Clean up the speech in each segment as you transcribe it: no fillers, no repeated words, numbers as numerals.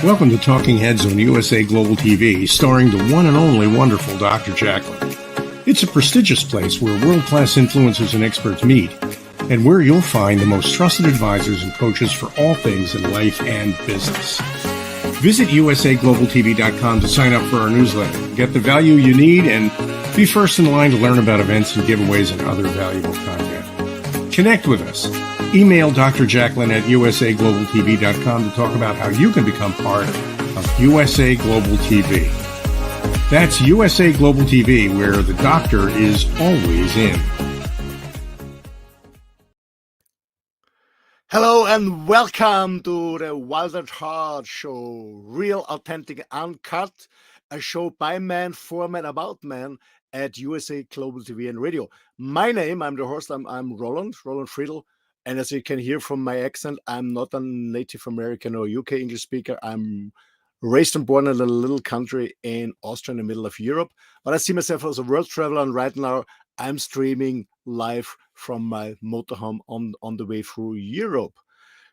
Welcome to Talking Heads on USA Global TV, starring the one and only wonderful Dr. Jacqueline. It's a prestigious place where world-class influencers and experts meet, and where you'll find the most trusted advisors and coaches for all things in life and business. Visit usaglobaltv.com to sign up for our newsletter, get the value you need, and be first in line to learn about events and giveaways and other valuable content. Connect with us. Email Dr. Jacqueline at usaglobaltv.com to talk about how you can become part of USA Global TV. That's USA Global TV, where the doctor is always in. Hello and welcome to the Wild at Heart show, real, authentic, uncut, a show by men, for men, about men at USA Global TV and Radio. My name, I'm the host, I'm Roland FRIEDL. And as you can hear from my accent, I'm not a Native American or UK English speaker. I'm raised and born in a little country in Austria in the middle of Europe. But I see myself as a world traveler, and right now I'm streaming live from my motorhome on the way through Europe.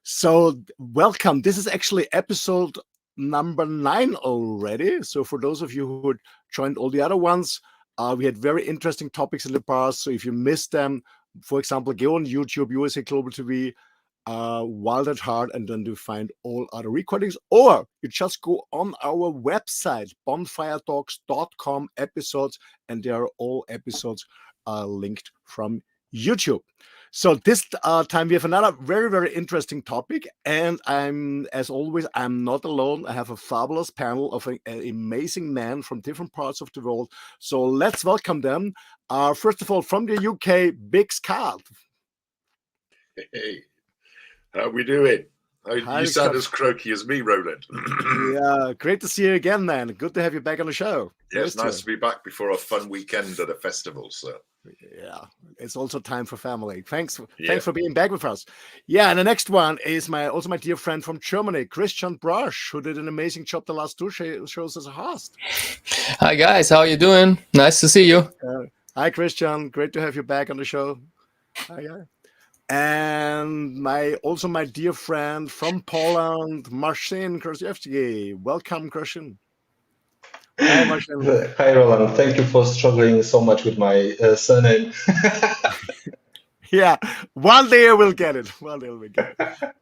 So welcome. This is actually episode number 9 already. So for those of you who had joined all the other ones, we had very interesting topics in the past. So if you missed them, for example, go on YouTube, USA Global TV, Wild at Heart, and then you find all other recordings. Or you just go on our website, bonfiretalks.com episodes, and there are all episodes linked from YouTube. So this time we have another very, very interesting topic. And as always, I'm not alone. I have a fabulous panel of an amazing men from different parts of the world. So let's welcome them. First of all, from the UK, Big Scott. Hey, how we doing? Hi, you sound as croaky as me, Roland. Yeah, great to see you again, man. Good to have you back on the show. Yeah, it's nice to be back before a fun weekend at a festival. So yeah, it's also time for family. Thanks for being back with us. Yeah, and the next one is my dear friend from Germany, Christian BROSCH, who did an amazing job the last 2 shows as a host. Hi guys, how you doing? Nice to see you. Hi Christian, great to have you back on the show. Hi. And my dear friend from Poland, m.kraszewski. Welcome, Christian. Hi, Marcin. Hi, Roland. Thank you for struggling so much with my surname. Yeah, one day we'll get it.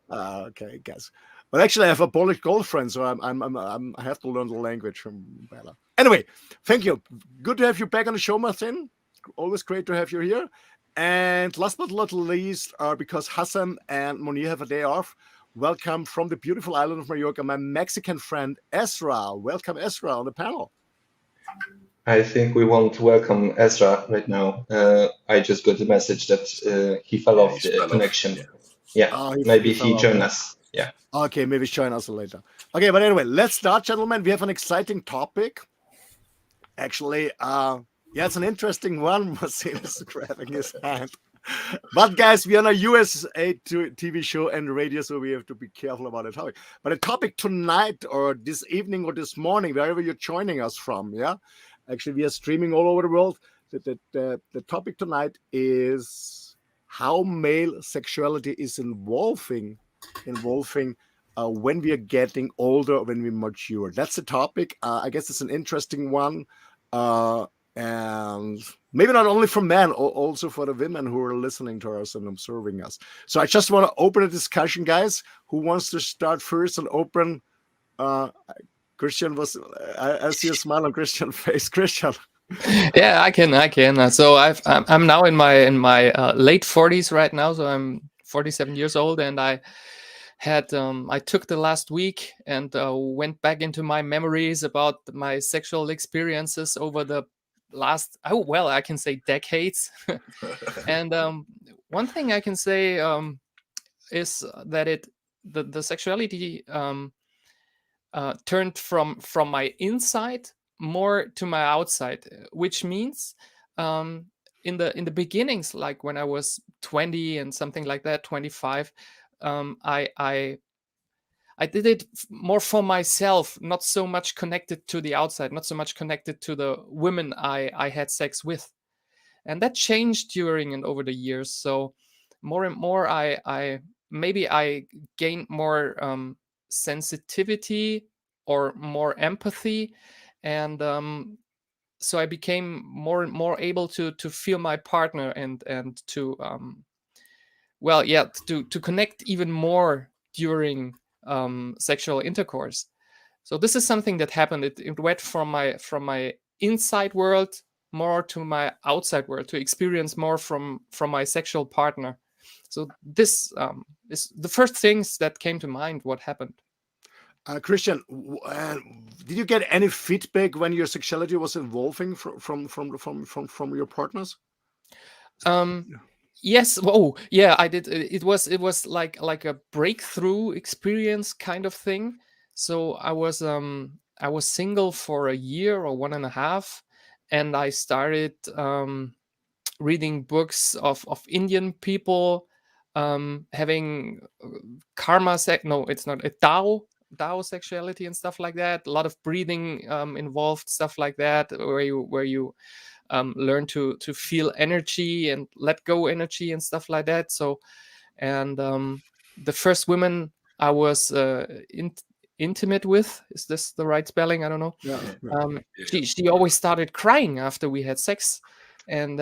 Okay, guys. But actually, I have a Polish girlfriend, so I have to learn the language from Bella. Anyway, thank you. Good to have you back on the show, Marcin. Always great to have you here. And last but not least, because Hazem and Mounir have a day off, welcome from the beautiful island of Mallorca, my Mexican friend, Ezra. Welcome, Ezra, on the panel. I think we won't welcome Ezra right now. I just got a message that he fell off the connection. Yeah, maybe he joined us. Yeah. Okay, maybe join us later. Okay, but anyway, let's start, gentlemen. We have an exciting topic. Actually, it's an interesting one. Marcin is grabbing his hand. But guys, we are on a USA TV show and radio, so we have to be careful about the topic. But the topic tonight, or this evening, or this morning, wherever you're joining us from, actually we are streaming all over the world. The topic tonight is how male sexuality is evolving when we are getting older, when we mature. That's the topic. I guess it's an interesting one. And maybe not only for men, also for the women who are listening to us and observing us. So I just want to open a discussion, guys. Who wants to start first and open? Christian I see a smile on Christian's face. Christian. Yeah, I can. So I'm now in my late 40s right now. So I'm 47 years old, and I took the last week and went back into my memories about my sexual experiences over the last, I can say decades. And one thing I can say is that the sexuality turned from my inside more to my outside, which means in the beginnings, like when I was 20 and something like that, 25, I did it more for myself, not so much connected to the outside, not so much connected to the women I had sex with. And that changed during and over the years. So more and more, I gained more sensitivity or more empathy, and so I became more and more able to feel my partner and to to connect even more during sexual intercourse. So this is something that happened. It went from my inside world more to my outside world, to experience more from my sexual partner. So this is the first things that came to mind. What happened? Christian, did you get any feedback when your sexuality was evolving from your partners? Yes. Oh, yeah. I did. It was like a breakthrough experience kind of thing. So I was single for a year or 1.5, and I started reading books of Indian people, having karma no, it's not a Tao sexuality and stuff like that. A lot of breathing involved, stuff like that, where you learn to feel energy and let go energy and stuff like that. So, and the first women I was intimate with, is this the right spelling? I don't know. She always started crying after we had sex, and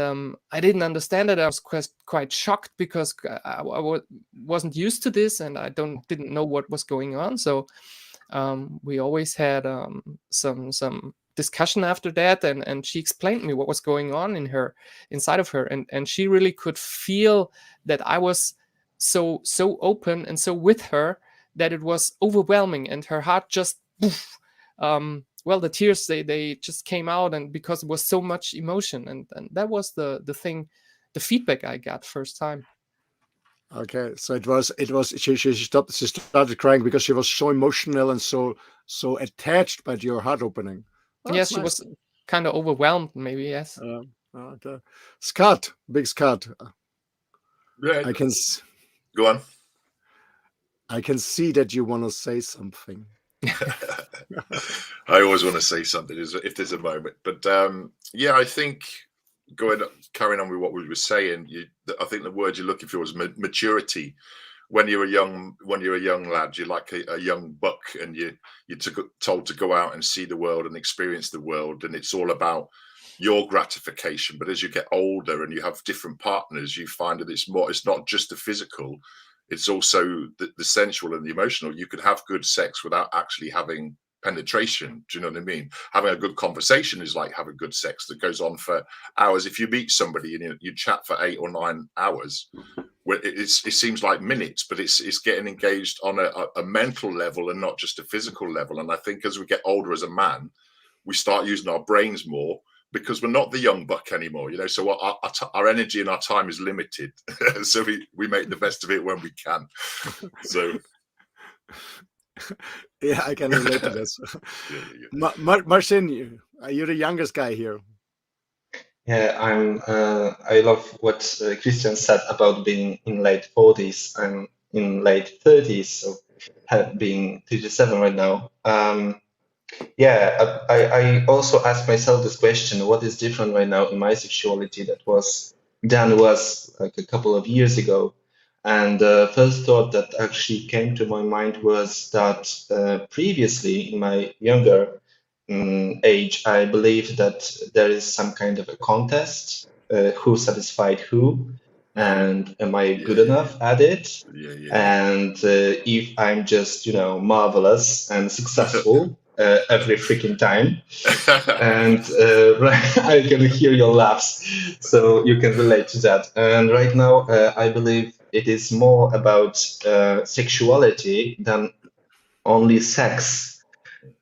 I didn't understand it. I was quite shocked because I wasn't used to this, and I didn't know what was going on. So we always had some discussion after that, and she explained me what was going on inside of her, and she really could feel that I was so open and so with her that it was overwhelming, and her heart just poof, the tears they just came out, and because it was so much emotion, and that was the thing, the feedback I got first time. Okay, so it was she started crying because she was so emotional and so attached by your heart opening. Oh, yes, she was kind of overwhelmed, maybe. Yes. Okay, Scott, big Scott. Right. I can go on. I can see that you want to say something. I always want to say something if there's a moment, but yeah, I think carrying on with what we were saying, I think the word you're looking for was maturity. When you're a young lad, you're like a young buck, and you're told to go out and see the world and experience the world, and it's all about your gratification. But as you get older and you have different partners, you find that it's not just the physical, it's also the sensual and the emotional. You could have good sex without actually having penetration. Do you know what I mean? Having a good conversation is like having good sex that goes on for hours. If you meet somebody and you chat for 8 or 9 hours, it seems like minutes, but it's getting engaged on a mental level and not just a physical level. And I think as we get older as a man, we start using our brains more, because we're not the young buck anymore, you know. So our energy and our time is limited. So we make the best of it when we can. So yeah, I can relate to this. Marcin, you're the youngest guy here. Yeah, I love what Christian said about being in late 40s. I'm in late 30s, so being 37 right now. Yeah, I also asked myself this question: what is different right now in my sexuality that was like a couple of years ago? And the first thought that actually came to my mind was that previously, in my younger age, I believed that there is some kind of a contest, who satisfied who, and am I good enough at it? And if I'm just, marvelous and successful every freaking time, and I can hear your laughs, so you can relate to that. And right now, I believe it is more about sexuality than only sex,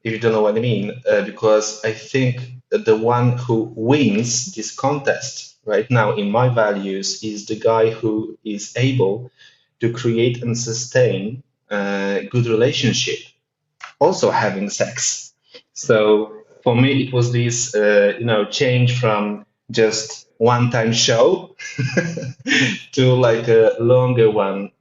if you don't know what I mean, because I think that the one who wins this contest right now in my values is the guy who is able to create and sustain a good relationship, also having sex. So for me, it was this, change from just one-time show to like a longer one,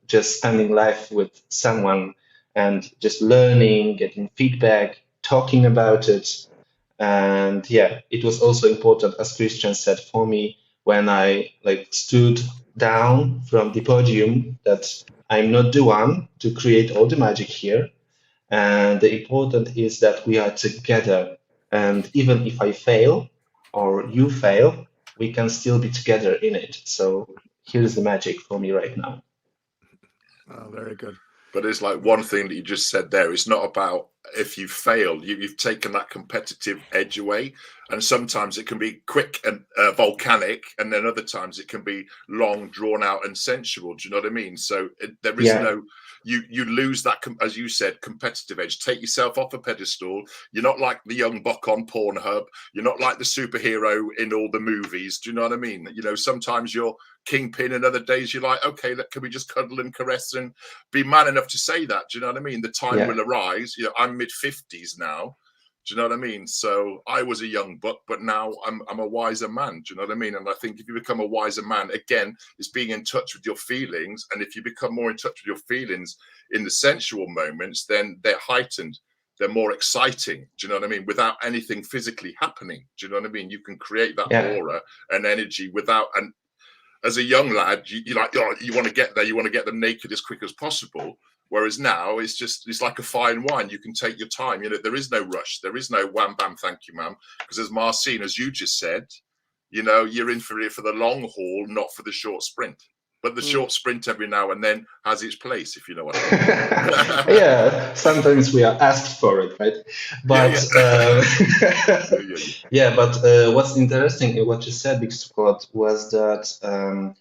just spending life with someone and just learning, getting feedback, talking about it. And yeah, it was also important, as Christian said, for me, when I stood down from the podium, that I'm not the one to create all the magic here. And the important is that we are together. And even if I fail or you fail, we can still be together in it. So here's the magic for me right now. Oh, very good. But it's like one thing that you just said there. It's not about if you failed, you've taken that competitive edge away. And sometimes it can be quick and volcanic, and then other times it can be long, drawn out, and sensual. Do you know what I mean? So there is no, you lose that, as you said, competitive edge. Take yourself off a pedestal. You're not like the young buck on Pornhub. You're not like the superhero in all the movies. Do you know what I mean? You know, sometimes you're kingpin, and other days you're like, okay, can we just cuddle and caress and be man enough to say that? Do you know what I mean? The time will arise. You know, I'm mid-50s now. Do you know what I mean? So I was a young buck, but now I'm a wiser man. Do you know what I mean? And I think if you become a wiser man, again, it's being in touch with your feelings. And if you become more in touch with your feelings in the sensual moments, then they're heightened. They're more exciting. Do you know what I mean? Without anything physically happening. Do you know what I mean? You can create that aura and energy without. And as a young lad, you like, you want to get there. You want to get them naked as quick as possible. Whereas now it's like a fine wine. You can take your time. You know, there is no rush. There is no wham bam, thank you, ma'am. Because as MARCIN, as you just said, you know, you're in for it for the long haul, not for the short sprint. But the short sprint every now and then has its place, if you know what I mean. Yeah, sometimes we are asked for it, right? But but what's interesting in what you said, Big Scott, was that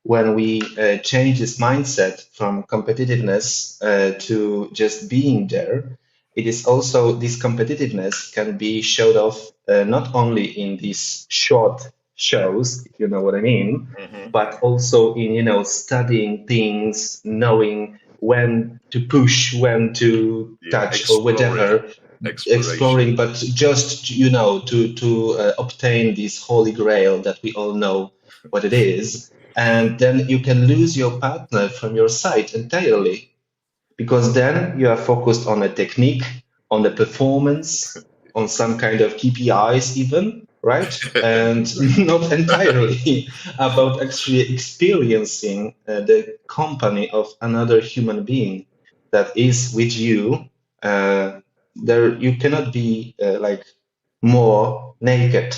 when we change this mindset from competitiveness to just being there, it is also this competitiveness can be showed off not only in these short shows, if you know what I mean, but also in, you know, studying things, knowing when to push, when to touch, or whatever, exploring, but just, you know, to obtain this holy grail that we all know what it is. And then you can lose your partner from your side entirely, because then you are focused on a technique, on the performance, on some kind of KPIs even, right? And not entirely about actually experiencing the company of another human being that is with you. There you cannot be like more naked,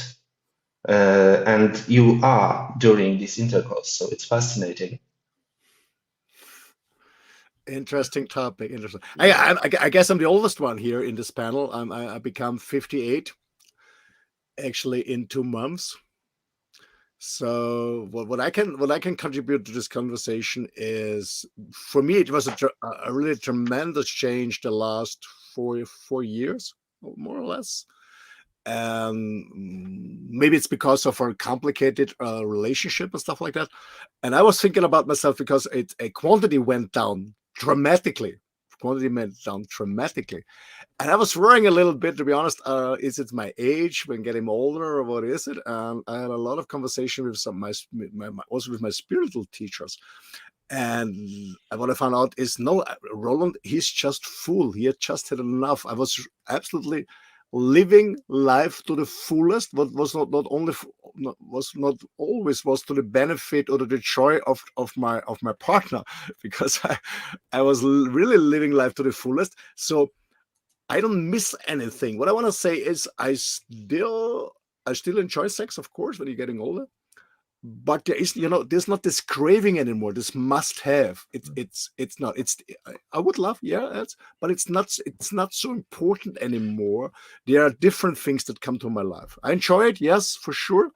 and you are during this intercourse. So it's fascinating. Interesting topic. Interesting. I guess I'm the oldest one here in this panel. I become 58 actually in 2 months. So what I can contribute to this conversation is, for me, it was a really tremendous change the last 4 years, more or less. Maybe it's because of our complicated relationship and stuff like that. And I was thinking about myself because a quantity went down dramatically. And I was worrying a little bit, to be honest. Is it my age when getting older, or what is it? And I had a lot of conversation with also with my spiritual teachers. And what I found out is, no, Roland, he's just full. He had just had enough. I was absolutely living life to the fullest, what was not always to the benefit or to the joy of my partner, because I was really living life to the fullest. So I don't miss anything. What I want to say is I still enjoy sex, of course, when you're getting older. But there is, there's not this craving anymore. This must have. It's not. I would love, but it's not so important anymore. There are different things that come to my life. I enjoy it, yes, for sure,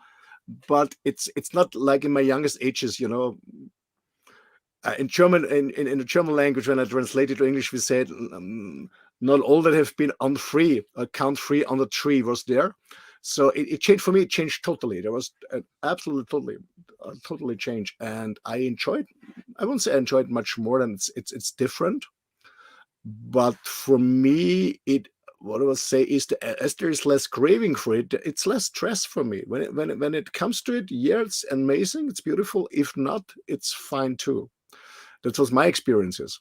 but it's not like in my youngest ages. In German, in the German language, when I translate it to English, we said, not all that have been on free, count free on the tree was there. So it changed for me. It changed totally. There was an absolutely totally change, and I enjoyed. I won't say I enjoyed much more than it's different. But for me, what I will say is that as there is less craving for it, it's less stress for me. When it comes to it, yeah, it's amazing. It's beautiful. If not, it's fine too. That was my experiences.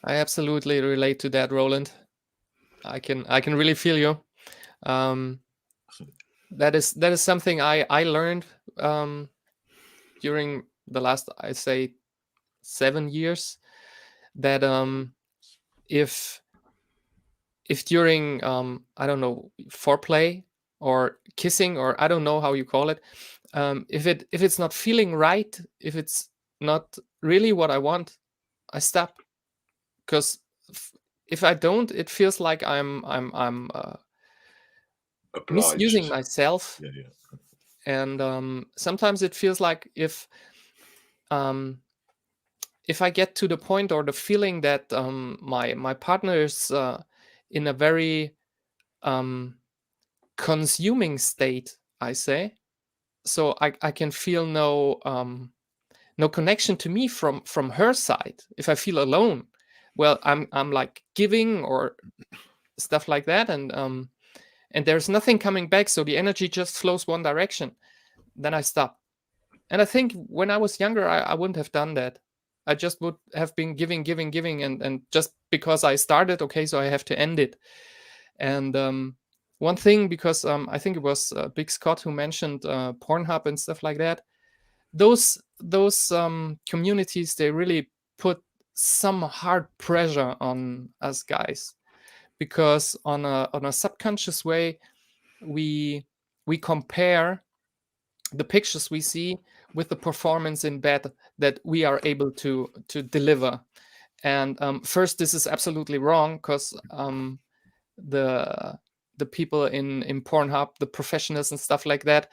I absolutely relate to that, Roland. I can really feel you. That is something I learned during the last, I say, 7 years. that if during I don't know, foreplay or kissing, or I don't know how you call it, if it's not feeling right, if it's not really what I want, I stop. Because if I don't, it feels like I'm misusing Obliged. myself. Yeah, yeah. And sometimes it feels like if I get to the point or the feeling that my partner is in a very consuming state, I say, so I can feel no connection to me from her side. If I feel alone, well, I'm like giving or stuff like that, and there's nothing coming back, so the energy just flows one direction. Then I stop. And I think when I was younger, I wouldn't have done that. I just would have been giving, and just because I started, okay, so I have to end it. And one thing, because I think it was Big Scott who mentioned Pornhub and stuff like that. Those communities, they really put some hard pressure on us guys, because on a subconscious way, we compare the pictures we see with the performance in bed that we are able to deliver. And first, this is absolutely wrong, because the people in Pornhub, the professionals and stuff like that,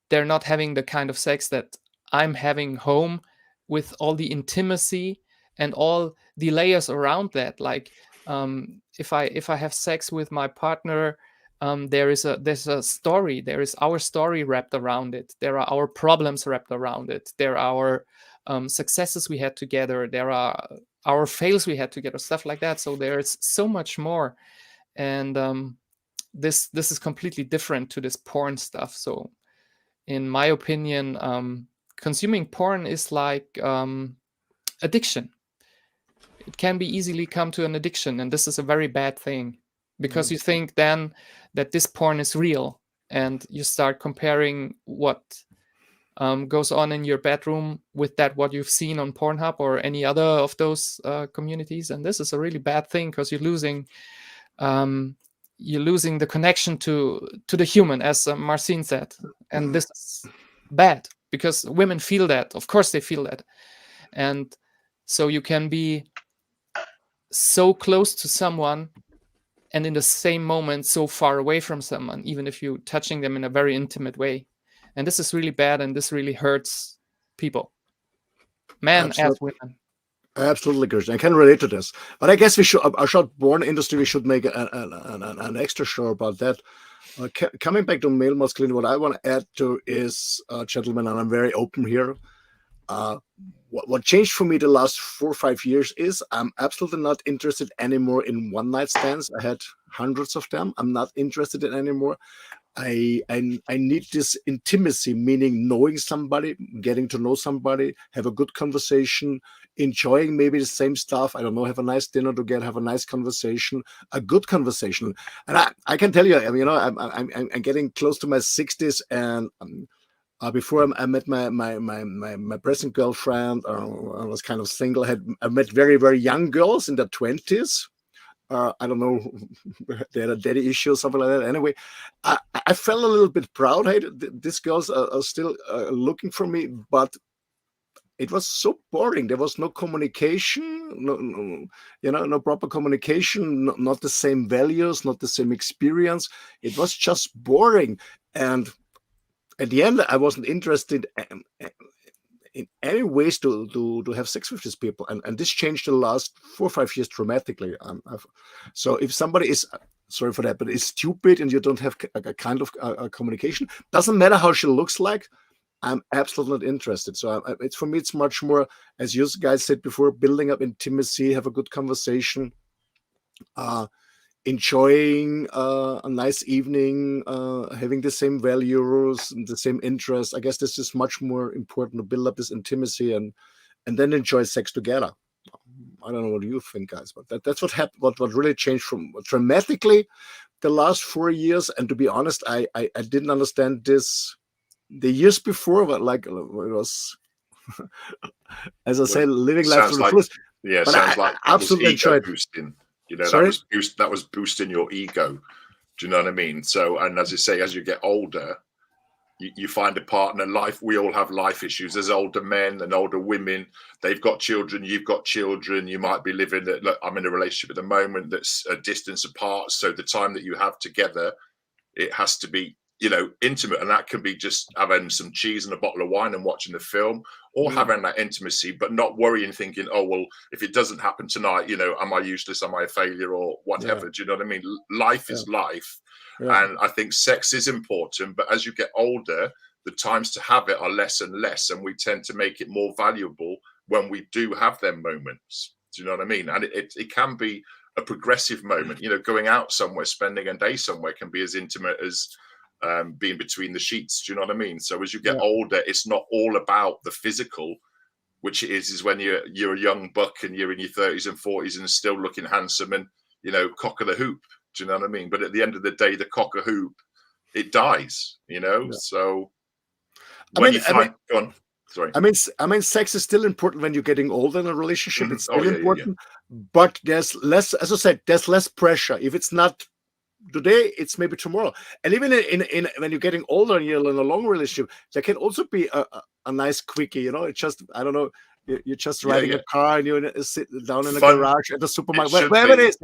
they're not having the kind of sex that I'm having home, with all the intimacy and all the layers around that. Like if I have sex with my partner, there's a story. There is our story wrapped around it. There are our problems wrapped around it. There are successes we had together. There are our fails we had together, stuff like that. So there's so much more, and this is completely different to this porn stuff. So in my opinion, consuming porn is like addiction. It can be easily come to an addiction, and this is a very bad thing, because you think then that this porn is real, and you start comparing what goes on in your bedroom with that what you've seen on Pornhub or any other of those communities. And this is a really bad thing, because you're losing the connection to the human, as Marcin said. And this is bad, because women feel that. Of course they feel that. And so you can be so close to someone and in the same moment so far away from someone, even if you're touching them in a very intimate way. And this is really bad, and this really hurts people, men as women. Absolutely, Christian. I can relate to this, but I guess we should, our short porn industry, we should make an extra show about that. Coming back to male masculine, what I want to add to is, gentlemen, and I'm very open here. What changed for me the last 4 or 5 years is I'm absolutely not interested anymore in one night stands. I had hundreds of them. I'm not interested in anymore. I need this intimacy, meaning knowing somebody, getting to know somebody, have a good conversation, enjoying maybe the same stuff. I don't know, have a nice dinner together, have a nice conversation, a good conversation. And I can tell you, I'm getting close to my 60s, and before I met my present girlfriend, I was kind of single. I met very, very young girls in their 20s. I don't know, they had a daddy issue or something like that. Anyway, I felt a little bit proud. Hey, these girls are still looking for me, but it was so boring. There was no communication, no proper communication, not the same values, not the same experience. It was just boring. And at the end, I wasn't interested in any ways to have sex with these people, and this changed the last 4 or 5 years dramatically. So if somebody is, sorry for that, but is stupid and you don't have a kind of communication, doesn't matter how she looks like, I'm absolutely not interested. So it's, for me, it's much more, as you guys said before, building up intimacy, have a good conversation, enjoying a nice evening, having the same values and the same interests. I guess this is much more important, to build up this intimacy and then enjoy sex together. I don't know what you think, guys, but that's what happened. What really changed from dramatically the last 4 years. And to be honest, I didn't understand this the years before, but like it was, as I say, living life to the fullest. Yeah, But sounds like I that was absolutely ego enjoyed. boosting. You know, Sorry? that was boosting your ego. Do you know what I mean? So, and as I say, as you get older, you find a partner. We all have life issues. There's older men and older women. They've got children. You've got children. You might be living. Look, I'm in a relationship at the moment that's a distance apart. So the time that you have together, it has to be, you know, intimate, and that can be just having some cheese and a bottle of wine and watching the film, or having that intimacy, but not worrying, thinking, oh well, if it doesn't happen tonight, you know, am I useless, am I a failure, or whatever. Do you know what I mean? Life is life. And I think sex is important, but as you get older, the times to have it are less and less, and we tend to make it more valuable when we do have them moments. Do you know what I mean? And it can be a progressive moment. You know, going out somewhere, spending a day somewhere can be as intimate as being between the sheets. Do you know what I mean? So as you get older, it's not all about the physical, which it is when you're a young buck and you're in your 30s and 40s and still looking handsome and, you know, cock of the hoop. Do you know what I mean? But at the end of the day, the cock of hoop, it dies, you know? So when you find, go on. Sorry. I mean, sex is still important when you're getting older in a relationship. It's still important, but there's less, as I said, there's less pressure. If it's not today, it's maybe tomorrow. And even in when you're getting older and you're in a long relationship, there can also be a nice quickie. You know, it's just, I don't know, you're just riding a car and you're sitting down in a garage at the supermarket, wherever it is.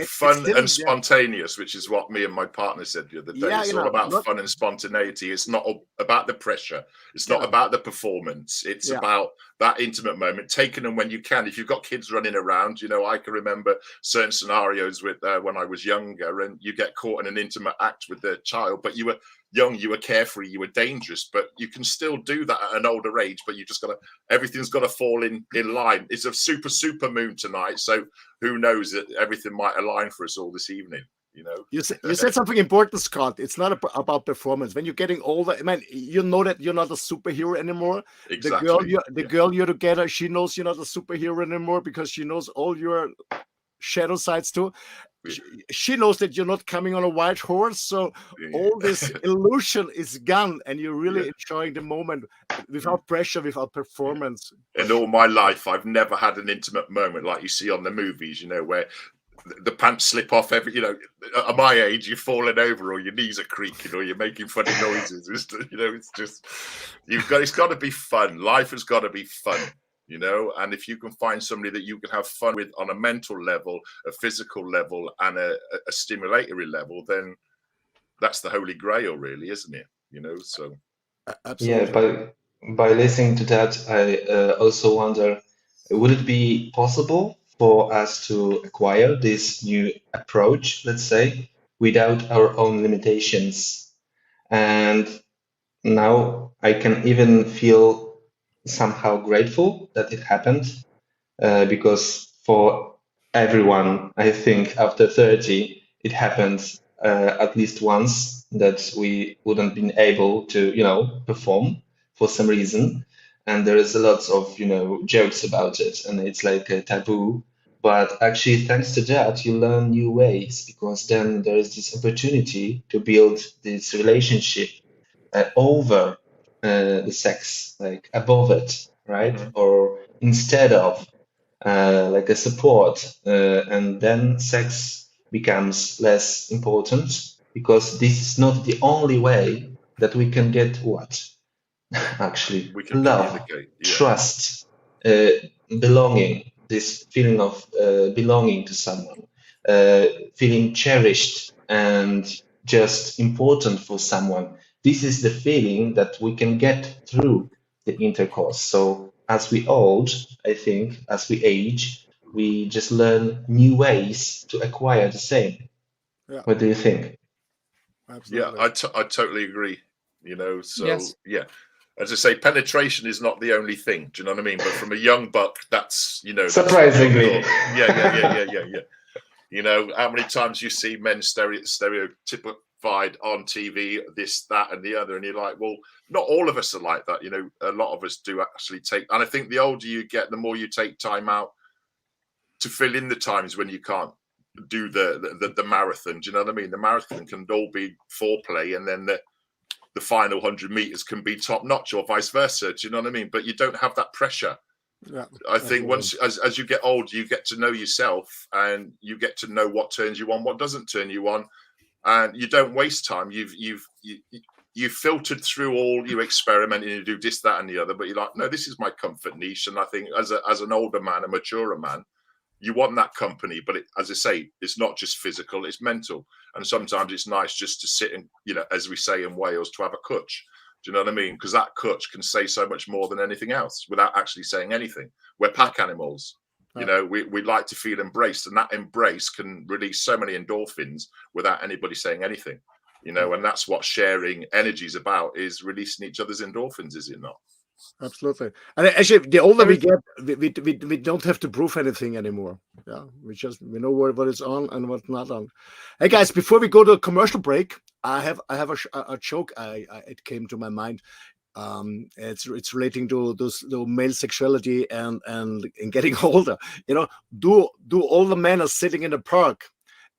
Fun and spontaneous, which is what me and my partner said the other day. It's all about fun and spontaneity. It's not about the pressure. It's not about the performance. It's about that intimate moment, taking them when you can. If you've got kids running around, you know, I can remember certain scenarios with when I was younger, and you get caught in an intimate act with the child, but you were young, you were carefree, you were dangerous, but you can still do that at an older age. But you just everything's got to fall in line. It's a super moon tonight, so who knows that everything might align for us all this evening. You know, you said something important, Scott. It's not about performance. When you're getting older, I mean, you know that you're not a superhero anymore. Exactly. The girl you're together, she knows you're not a superhero anymore because she knows all your shadow sides too. She knows that you're not coming on a white horse, so all this illusion is gone, and you're really enjoying the moment without pressure, without performance. In all my life, I've never had an intimate moment like you see on the movies, you know, where the pants slip off you know, at my age, you're falling over or your knees are creaking or you're making funny noises. You know, it's just, it's got to be fun. Life has got to be fun. You know, and if you can find somebody that you can have fun with on a mental level, a physical level, and a stimulatory level, then that's the holy grail, really, isn't it? You know, so absolutely. By listening to that, I also wonder, would it be possible for us to acquire this new approach, let's say, without our own limitations? And now I can even feel somehow grateful that it happened, because for everyone, I think after 30, it happens at least once that we wouldn't been able to, you know, perform for some reason. And there is a lot of, you know, jokes about it, and it's like a taboo. But actually, thanks to that, you learn new ways, because then there is this opportunity to build this relationship over the sex, like above it, right? Or instead of like a support, and then sex becomes less important, because this is not the only way that we can get what? Actually, we can love, trust, belonging, this feeling of belonging to someone, feeling cherished and just important for someone. This is the feeling that we can get through the intercourse. So as we old, I think, as we age, we just learn new ways to acquire the same. What do you think? Absolutely. Yeah, I totally agree. You know, so as I say, penetration is not the only thing. Do you know what I mean? But from a young buck, that's, you know, surprisingly. Yeah. You know, how many times you see men stereotypified on TV, this, that, and the other, and you're like, well, not all of us are like that. You know, a lot of us do actually take, and I think the older you get, the more you take time out to fill in the times when you can't do the marathon. Do you know what I mean? The marathon can all be foreplay, and then the final 100 meters can be top notch, or vice versa. Do you know what I mean? But you don't have that pressure. Yeah, I think absolutely. once, as you get older, you get to know yourself, and you get to know what turns you on, what doesn't turn you on, and you don't waste time. You've filtered through all, you experiment and you do this, that, and the other, but you're like, no, this is my comfort niche. And I think as an older man, a maturer man, you want that company, but as I say, it's not just physical, it's mental. And sometimes it's nice just to sit and, as we say in Wales, to have a cwtch. Do you know what I mean? Because that cwtch can say so much more than anything else without actually saying anything. We're pack animals. We like to feel embraced, and that embrace can release so many endorphins without anybody saying anything. And that's what sharing energy is about, is releasing each other's endorphins, is it not? Absolutely. And actually, the older we get, we don't have to prove anything anymore. Yeah, we know what is on and what's not on. Hey guys, before we go to a commercial break, I have a joke. It came to my mind. It's relating to the male sexuality and getting older. Do all the men are sitting in the park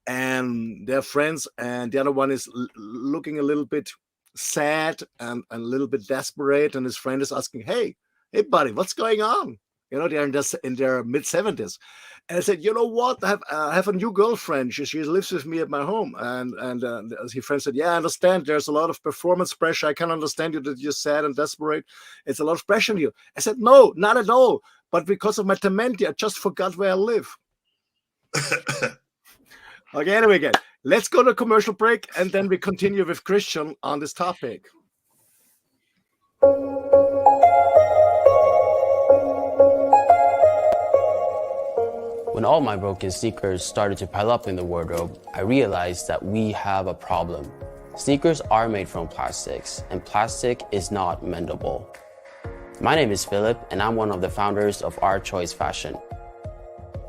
and they're friends, and the other one is looking a little bit sad and a little bit desperate, and his friend is asking, hey buddy, what's going on? They're in their mid-70s, and I said, you know what, I have a new girlfriend. She lives with me at my home, and his friend said, yeah, I understand, there's a lot of performance pressure. I can understand you that you're sad and desperate. It's a lot of pressure on you. I said, no, not at all, but because of my dementia, I just forgot where I live. Okay, anyway, again, let's go to a commercial break, and then we continue with Christian on this topic. When all my broken sneakers started to pile up in the wardrobe, I realized that we have a problem. Sneakers are made from plastics, and plastic is not mendable. My name is Philip, and I'm one of the founders of Our Choice Fashion.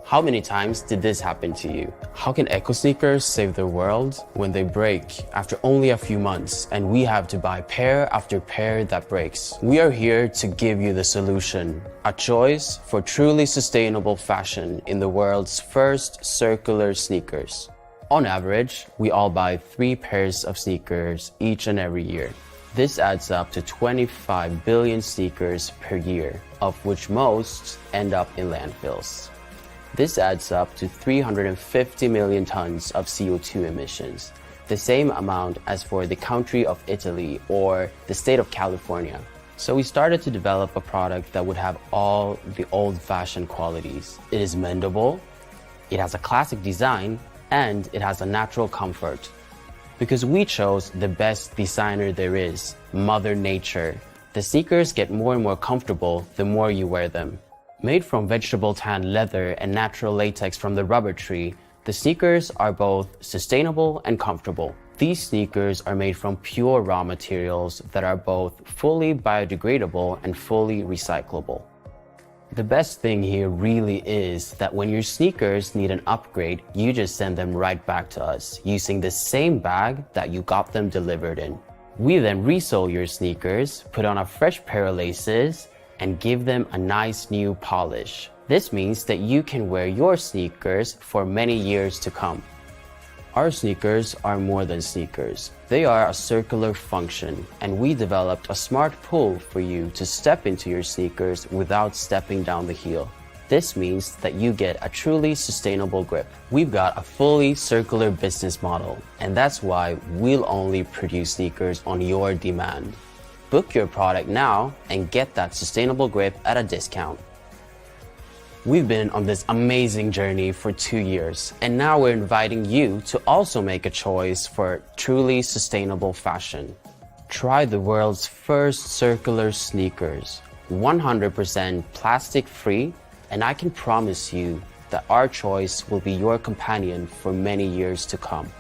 How many times did this happen to you? How can eco sneakers save the world when they break after only a few months and we have to buy pair after pair that breaks? We are here to give you the solution, a choice for truly sustainable fashion in the world's first circular sneakers. On average, we all buy 3 pairs of sneakers each and every year. This adds up to 25 billion sneakers per year, of which most end up in landfills. This adds up to 350 million tons of CO2 emissions, the same amount as for the country of Italy or the state of California. So we started to develop a product that would have all the old-fashioned qualities. It is mendable, it has a classic design, and it has a natural comfort. Because we chose the best designer there is, Mother Nature. The sneakers get more and more comfortable the more you wear them. Made from vegetable tan leather and natural latex from the rubber tree, the sneakers are both sustainable and comfortable. These sneakers are made from pure raw materials that are both fully biodegradable and fully recyclable. The best thing here really is that when your sneakers need an upgrade, you just send them right back to us using the same bag that you got them delivered in. We then resole your sneakers, put on a fresh pair of laces, and give them a nice new polish. This means that you can wear your sneakers for many years to come. Our sneakers are more than sneakers. They are a circular function, and we developed a smart pull for you to step into your sneakers without stepping down the heel. This means that you get a truly sustainable grip. We've got a fully circular business model, and that's why we'll only produce sneakers on your demand. Book your product now and get that sustainable grip at a discount. We've been on this amazing journey for 2 years, and now we're inviting you to also make a choice for truly sustainable fashion. Try the world's first circular sneakers, 100% plastic free, and I can promise you that our choice will be your companion for many years to come.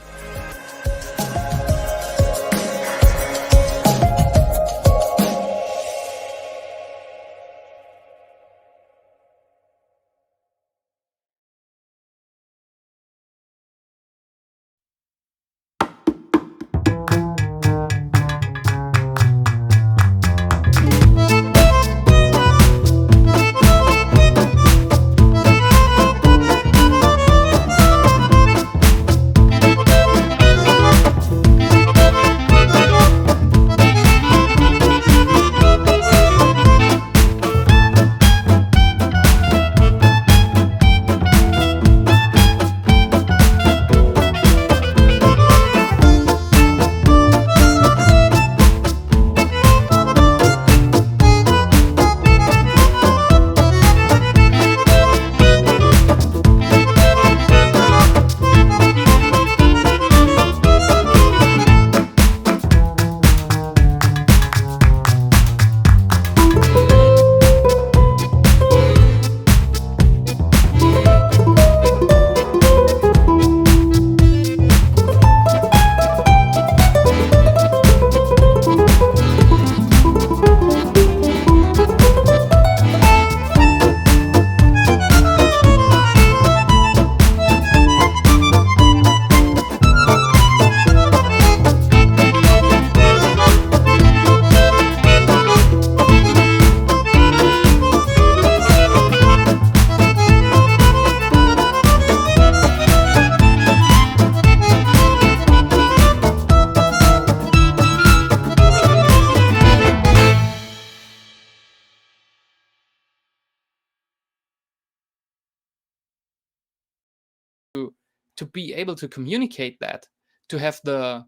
to be able to communicate that, to have the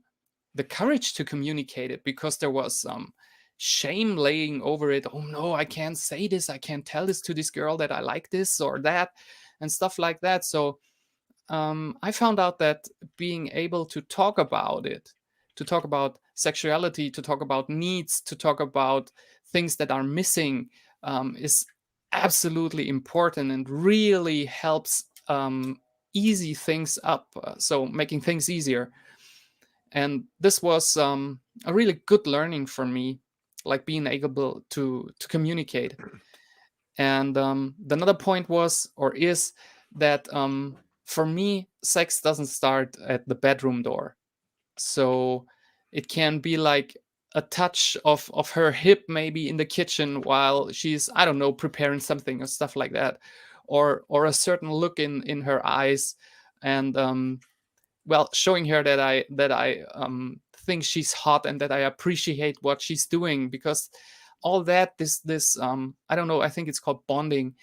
courage to communicate it, because there was some shame laying over it. Oh no, I can't say this, I can't tell this to this girl that I like this or that, and stuff like that. So I found out that being able to talk about it, to talk about sexuality, to talk about needs, to talk about things that are missing, is absolutely important and really helps easy things up, so making things easier. And this was a really good learning for me, like being able to communicate. And the another point was, or is, that for me, sex doesn't start at the bedroom door. So it can be like a touch of her hip maybe in the kitchen while she's, I don't know, preparing something or stuff like that, or a certain look in her eyes, and well, showing her that I think she's hot and that I appreciate what she's doing, because all that, this I don't know, I think it's called bonding,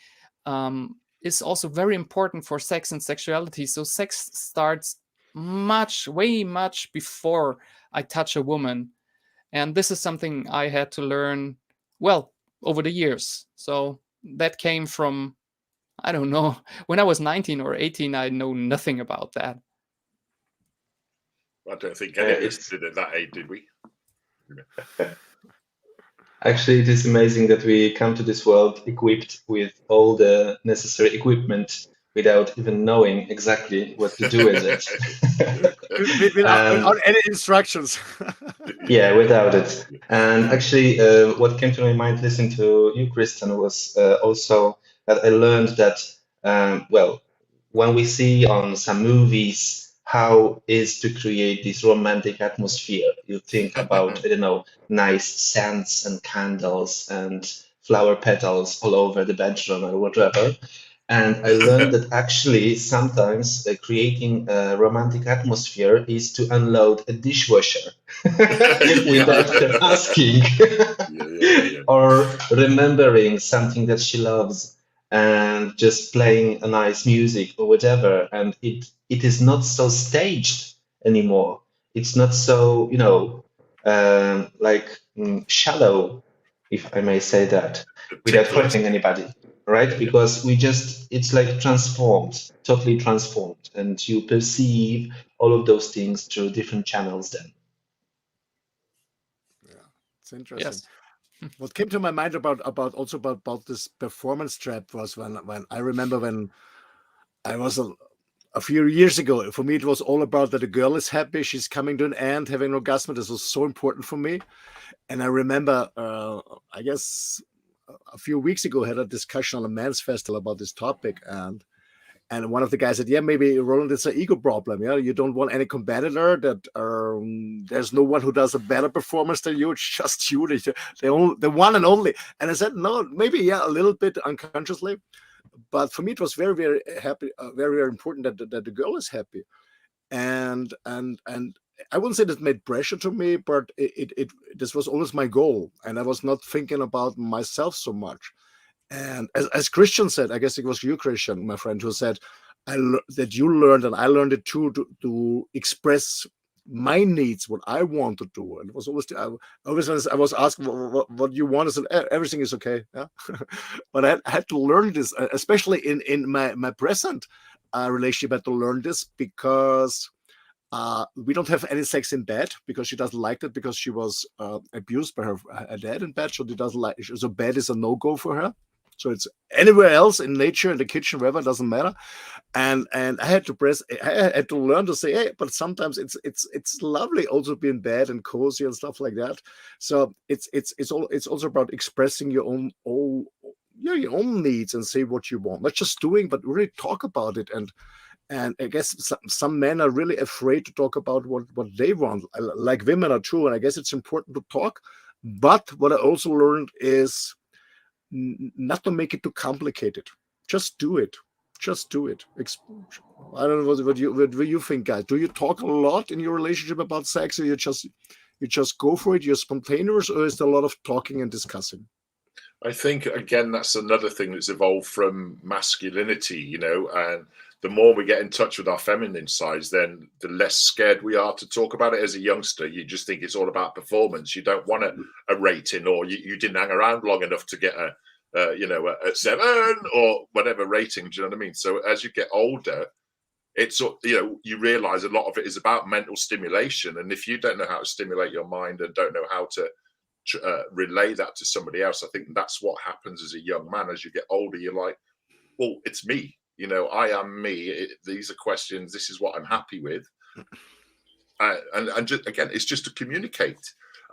is also very important for sex and sexuality. So sex starts way much before I touch a woman, and this is something I had to learn, well, over the years. So that came from, I don't know, when I was 19 or 18, I know nothing about that. I don't think any of us did at that age, did we? Actually, it is amazing that we come to this world equipped with all the necessary equipment without even knowing exactly what to do with it. without any instructions. Yeah, without it. And actually, what came to my mind listening to you, Christian, was also that I learned that, well, when we see on some movies how is to create this romantic atmosphere, you think about, I don't know, nice scents and candles and flower petals all over the bedroom or whatever. And I learned that actually sometimes creating a romantic atmosphere is to unload a dishwasher without her asking, or remembering something that she loves and just playing a nice music or whatever. And it is not so staged anymore. It's not so, you know, like shallow, if I may say that, without hurting anybody. Right? Because it's like transformed, totally transformed. And you perceive all of those things through different channels then. Yeah, it's interesting. Yes. What came to my mind about this performance trap was when I remember when I was a few years ago. For me, it was all about that the girl is happy, she's coming to an end, having an orgasm. This was so important for me. And I remember, I guess, a few weeks ago, I had a discussion on a men's festival about this topic, and one of the guys said, "Yeah, maybe Roland, it's an ego problem. Yeah, you don't want any competitor. That there's no one who does a better performance than you. It's just you, the one and only." And I said, "No, maybe a little bit unconsciously, but for me, it was very, very happy, very, very important that the girl is happy, and I wouldn't say that made pressure to me, but this was always my goal, and I was not thinking about myself so much. And as Christian said, I guess it was you, Christian, my friend, who said that you learned, and I learned it too, to express my needs, what I want to do. And it was always, I was asked what you want. I said, everything is okay. Yeah. But I had to learn this, especially in my present relationship. I had to learn this because we don't have any sex in bed, because she doesn't like that, because she was abused by her dad in bed. So she doesn't like, so bed is a no-go for her. So it's anywhere else in nature, in the kitchen, wherever, it doesn't matter. And I had to learn to say, hey, but sometimes it's lovely also being in bed and cozy and stuff like that. So it's also about expressing your own needs and say what you want, not just doing, but really talk about it. And I guess some men are really afraid to talk about what they want, like women are too. And I guess it's important to talk. But what I also learned is not to make it too complicated. Just do it. Just do it. I don't know what you think, guys. Do you talk a lot in your relationship about sex, or you just go for it? You're spontaneous, or is there a lot of talking and discussing? I think, again, that's another thing that's evolved from masculinity, you know, and the more we get in touch with our feminine sides, then the less scared we are to talk about it. As a youngster, you just think it's all about performance. You don't want a rating, or you didn't hang around long enough to get a 7 or whatever rating. Do you know what I mean? So as you get older, it's, you realize a lot of it is about mental stimulation. And if you don't know how to stimulate your mind and don't know how to relay that to somebody else, I think that's what happens as a young man. As you get older, you're like, well, it's me. I am me. These are questions. This is what I'm happy with. And just, again, it's just to communicate.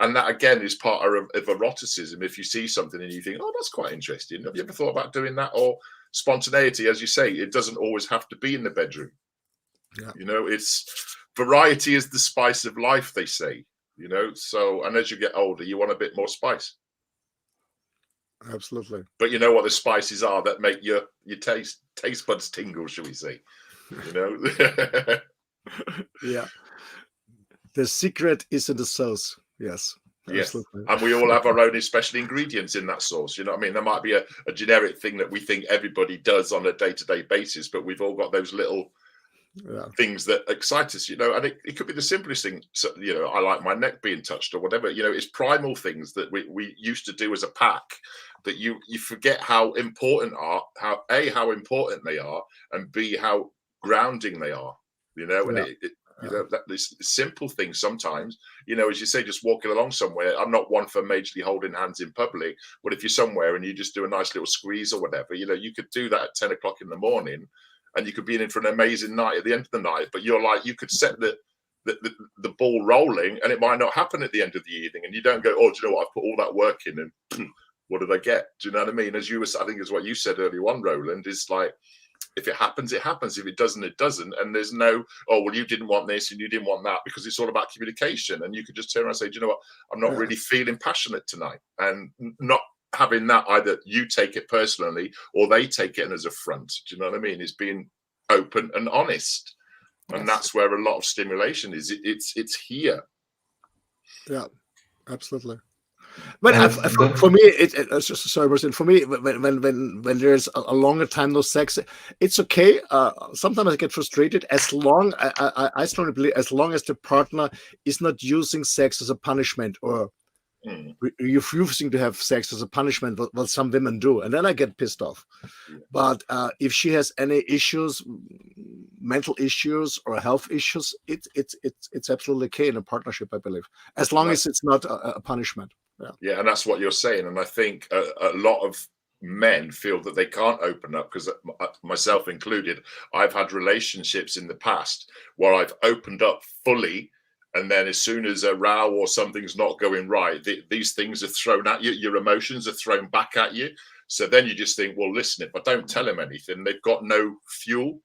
And that, again, is part of eroticism. If you see something and you think, oh, that's quite interesting. Have you ever thought about doing that? Or spontaneity, as you say, it doesn't always have to be in the bedroom. Yeah. It's variety is the spice of life, they say. So, and as you get older, you want a bit more spice. Absolutely. But you know what the spices are that make your taste buds tingle, shall we say? Yeah. The secret is in the sauce. Yes. Yes. Absolutely. And we all have our own special ingredients in that sauce. You know what I mean? There might be a generic thing that we think everybody does on a day-to-day basis, but we've all got those little things that excite us, and it could be the simplest thing. So, I like my neck being touched or whatever. It's primal things that we used to do as a pack that you forget how important how important they are, and B, how grounding they are. And that this simple things sometimes, as you say, just walking along somewhere. I'm not one for majorly holding hands in public, but if you're somewhere and you just do a nice little squeeze or whatever, you could do that at 10 o'clock in the morning. And you could be in for an amazing night at the end of the night, but you could set the ball rolling, and it might not happen at the end of the evening. And you don't go, oh, do you know what? I've put all that work in, and what did I get? Do you know what I mean? I think is what you said earlier on, Roland, is like, if it happens, it happens. If it doesn't, it doesn't. And there's no, oh, well, you didn't want this and you didn't want that, because it's all about communication. And you could just turn around and say, do you know what? I'm not really feeling passionate tonight, and not having that either you take it personally or they take it as a front. Do you know what I mean? It's being open and honest. And that's where a lot of stimulation is. It's here. Yeah, absolutely. But for me, sorry, Marcin, for me, when there's a longer time no sex, it's okay. Sometimes I get frustrated I strongly believe, as long as the partner is not using sex as a punishment, or refusing to have sex as a punishment, what some women do, and then I get pissed off. But if she has any issues, mental issues or health issues, it's absolutely okay in a partnership, I believe, as long as it's not a punishment. Yeah, and that's what you're saying. And I think a lot of men feel that they can't open up, because myself included, I've had relationships in the past where I've opened up fully. And then as soon as a row or something's not going right, these things are thrown at you. Your emotions are thrown back at you. So then you just think, well, listen, if I don't tell them anything, they've got no fuel.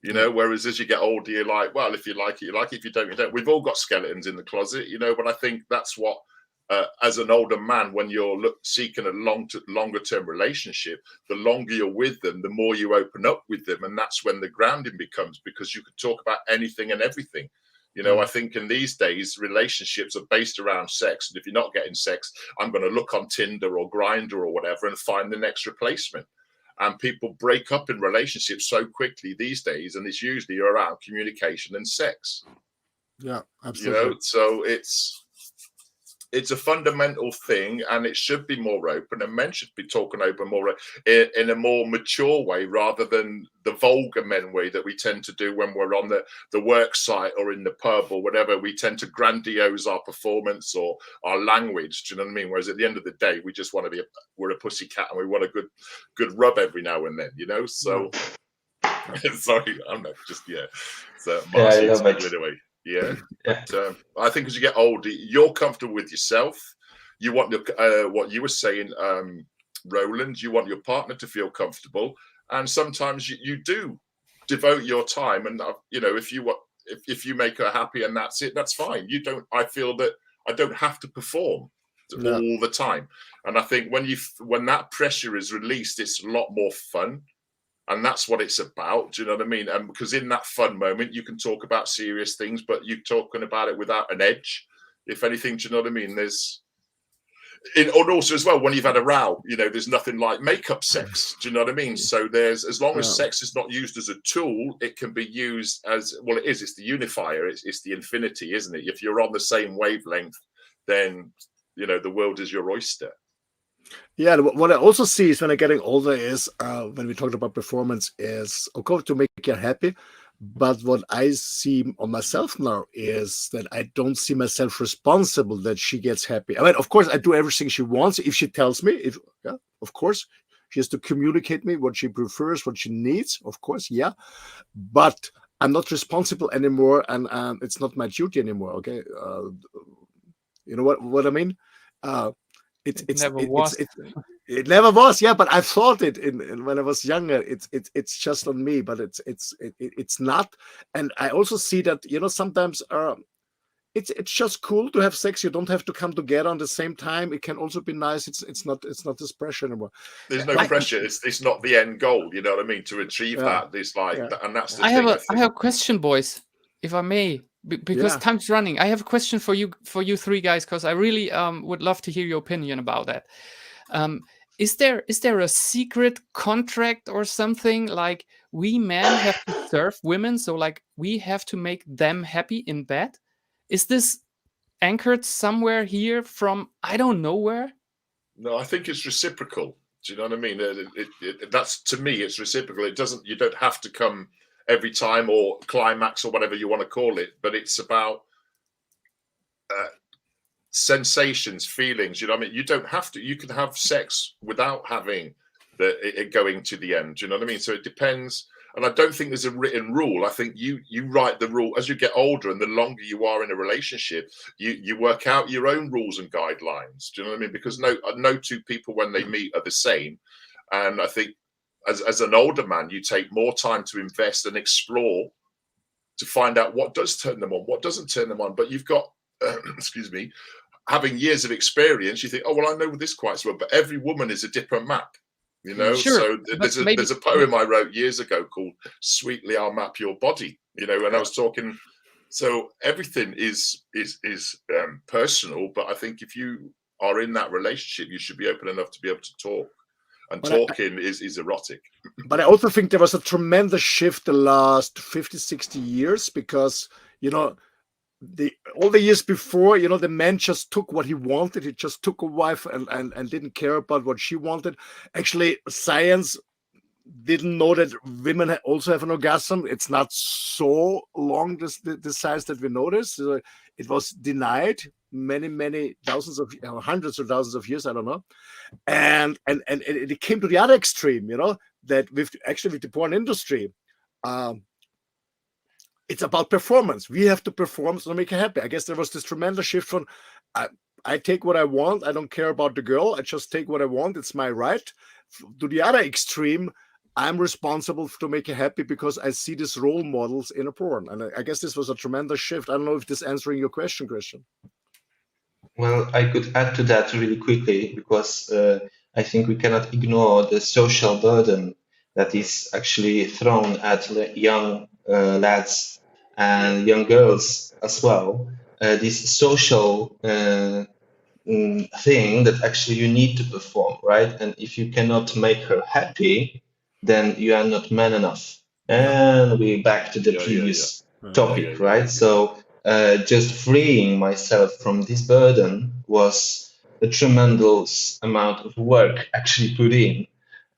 Whereas as you get older, you're like, well, if you like it, you like it. If you don't, you don't. We've all got skeletons in the closet, but I think that's what, as an older man, when you're seeking a longer term relationship, the longer you're with them, the more you open up with them. And that's when the grounding becomes, because you can talk about anything and everything. I think in these days, relationships are based around sex. And if you're not getting sex, I'm going to look on Tinder or Grindr or whatever and find the next replacement. And people break up in relationships so quickly these days. And it's usually around communication and sex. Yeah, absolutely. So it's a fundamental thing, and it should be more open, and men should be talking open more in a more mature way, rather than the vulgar men way that we tend to do when we're on the work site or in the pub or whatever. We tend to grandiose our performance or our language. Do you know what I mean? Whereas at the end of the day, we just want to we're a pussycat, and we want a good rub every now and then, so sorry, I'm not just so Marcin's giving it away. Yeah. But, I think as you get older, you're comfortable with yourself. You want what you were saying, Roland, you want your partner to feel comfortable. And sometimes you do devote your time. And, if you make her happy and that's it, that's fine. I feel that I don't have to perform all the time. And I think when that pressure is released, it's a lot more fun. And that's what it's about. Do you know what I mean? And because in that fun moment, you can talk about serious things, but you're talking about it without an edge. If anything, do you know what I mean? and also as well, when you've had a row, there's nothing like makeup sex. Do you know what I mean? So as long as sex is not used as a tool, it can be used as, well, it is. It's the unifier. It's the infinity, isn't it? If you're on the same wavelength, then, the world is your oyster. Yeah, what I also see is when I'm getting older is when we talked about performance is, of course, to make her happy. But what I see on myself now is that I don't see myself responsible that she gets happy. I mean, of course, I do everything she wants. If she tells me, of course, she has to communicate me what she prefers, what she needs. Of course, yeah. But I'm not responsible anymore, and it's not my duty anymore. Okay, you know what I mean? It never was, yeah. But I thought it in when I was younger. It's just on me, but it's not. And I also see that sometimes it's just cool to have sex. You don't have to come together on the same time. It can also be nice. It's not this pressure anymore. There's no pressure. It's not the end goal. You know what I mean? To achieve that, there's and that's the thing. I have a question, boys, if I may. Because time's running. I have a question for you three guys, because I really would love to hear your opinion about that. Is there a secret contract or something, like we men have to serve women, so like we have to make them happy in bed? Is this anchored somewhere here from I don't know where? No, I think it's reciprocal. Do you know what I mean? That's, to me, it's reciprocal. You don't have to come every time or climax or whatever you want to call it, but it's about sensations, feelings. You know what I mean? You don't have to. You can have sex without having it going to the end. Do you know what I mean? So it depends. And I don't think there's a written rule. I think you write the rule as you get older, and the longer you are in a relationship, you work out your own rules and guidelines. Do you know what I mean? Because no two people when they meet are the same. And I think as an older man, you take more time to invest and explore to find out what does turn them on, what doesn't turn them on. But you've got, excuse me, having years of experience, you think, oh, well, I know this quite well, but every woman is a different map, Sure, so there's a poem I wrote years ago called Sweetly I'll Map Your Body, and I was talking, so everything is personal, but I think if you are in that relationship, you should be open enough to be able to talk. And talking is erotic. But I also think there was a tremendous shift the last 50, 60 years, because, all the years before, the man just took what he wanted. He just took a wife and didn't care about what she wanted. Actually, science didn't know that women also have an orgasm. It's not so long, the science that we noticed. So it was denied many thousands of hundreds of thousands of years, I don't know, and it came to the other extreme, that with the porn industry, it's about performance. We have to perform to make her happy. I guess there was this tremendous shift from I take what I want, I don't care about the girl, I just take what I want, it's my right, to the other extreme, I'm responsible to make her happy because I see these role models in a porn. And I guess this was a tremendous shift. I don't know if this is answering your question, Christian. Well, I could add to that really quickly, because I think we cannot ignore the social burden that is actually thrown at young lads and young girls as well. This social thing that actually you need to perform, right? And if you cannot make her happy, then you are not man enough. And we're back to the previous topic, right? So just freeing myself from this burden was a tremendous amount of work actually put in,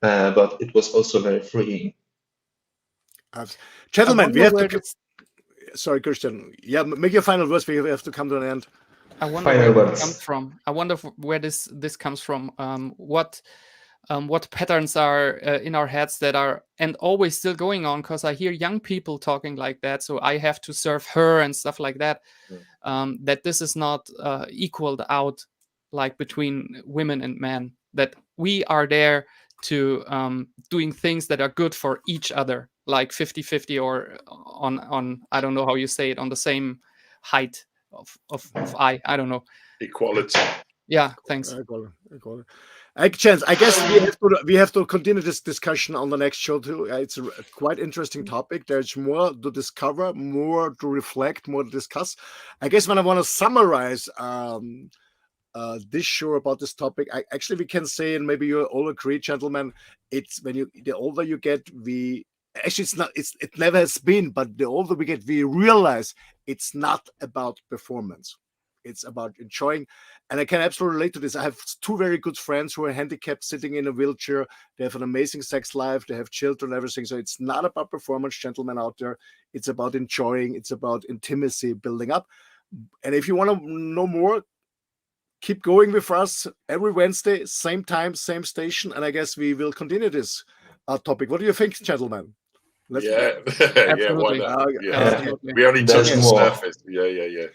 but it was also very freeing. Gentlemen, we have to... Sorry, Christian. Yeah, make your final words. We have to come to an end. I wonder where it comes from. I wonder where this comes from. What patterns are in our heads that are and always still going on, because I hear young people talking like that, so I have to serve her and stuff like that. That this is not equaled out like between women and men, that we are there to doing things that are good for each other, like 50-50 or on I don't know how you say it, on the same height of I don't know. Equality. Yeah, thanks. Equality. I guess we have to continue this discussion on the next show too. It's a quite interesting topic. There's more to discover, more to reflect, more to discuss. I guess when I want to summarize this show about this topic. Actually, we can say, and maybe you all agree, gentlemen, it's when the older you get, it never has been, but the older we get, we realize it's not about performance. It's about enjoying. And I can absolutely relate to this. I have two very good friends who are handicapped, sitting in a wheelchair. They have an amazing sex life. They have children, everything. So it's not about performance, gentlemen out there. It's about enjoying. It's about intimacy, building up. And if you want to know more, keep going with us every Wednesday, same time, same station. And I guess we will continue this topic. What do you think, gentlemen? Yeah, why not? Absolutely. We only touched the surface. Yeah.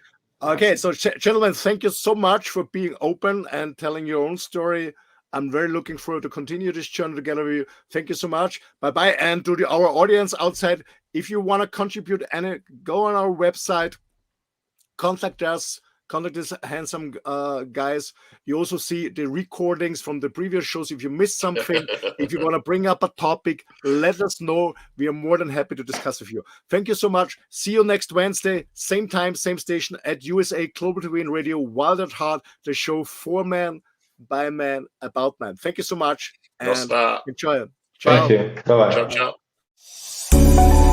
Okay, so gentlemen, thank you so much for being open and telling your own story. I'm very looking forward to continue this journey together with you. Thank you so much. Bye-bye. And to our audience outside, if you want to contribute, go on our website, contact us, contact these handsome guys. You also see the recordings from the previous shows. If you missed something, if you want to bring up a topic, let us know. We are more than happy to discuss with you. Thank you so much. See you next Wednesday, same time, same station at USA Global TV and Radio, Wild at Heart, the show for man, by man, about man. Thank you so much. And enjoy it. Thank you. Bye-bye. Ciao.